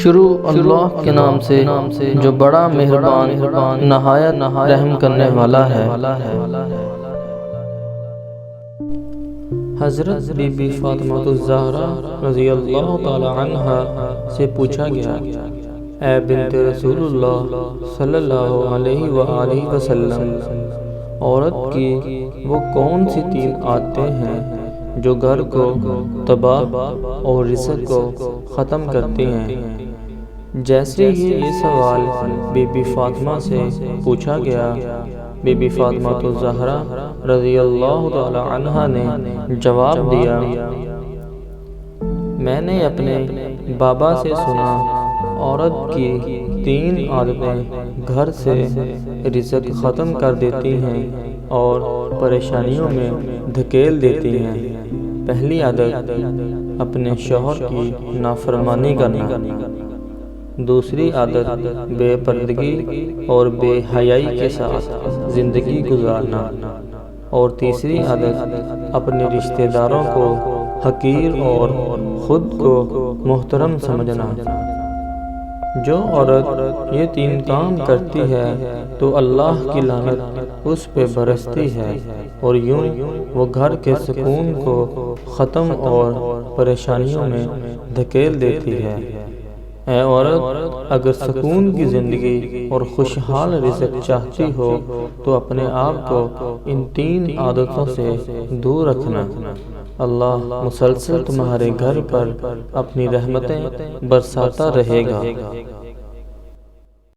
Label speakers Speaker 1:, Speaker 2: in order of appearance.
Speaker 1: شروع اللہ کے نام سے جو بڑا مہربان نہایت رحم کرنے والا ہے۔ حضرت بی بی فاطمہ الزہرا رضی اللہ تعالی عنہا سے پوچھا گیا، اے بنت رسول اللہ صلی اللہ علیہ وآلہ وسلم، عورت کی وہ کون سی 3 عادتیں ہیں جو گھر کو تباہ اور رزق کو ختم کرتی ہیں؟ جیسے ہی یہ سوال بی بی فاطمہ سے پوچھا گیا، بی بی فاطمہ الزہرا رضی اللہ تعالی عنہا نے جواب دیا، میں نے اپنے بابا سے سنا، عورت کی 3 عادتیں گھر سے رزق ختم کر دیتی ہیں اور پریشانیوں میں دھکیل دیتی ہیں۔ پہلی عادت اپنے شوہر کی نافرمانی کرنا، دوسری عادت بے پردگی اور بے حیائی کے ساتھ زندگی گزارنا، اور تیسری عادت اپنے رشتہ داروں کو حقیر اور خود کو محترم سمجھنا۔ جو عورت یہ 3 کام کرتی ہے تو اللہ کی لعنت اس پہ برستی ہے اور یوں وہ گھر کے سکون کو ختم اور پریشانیوں میں دھکیل دیتی ہے۔ اے عورت، اگر سکون کی زندگی اور خوشحال رزق چاہتی ہو تو اپنے آپ کو ان 3 عادتوں سے دور رکھنا۔ اللہ مسلسل تمہارے گھر پر اپنی رحمتیں برساتا رہے گا۔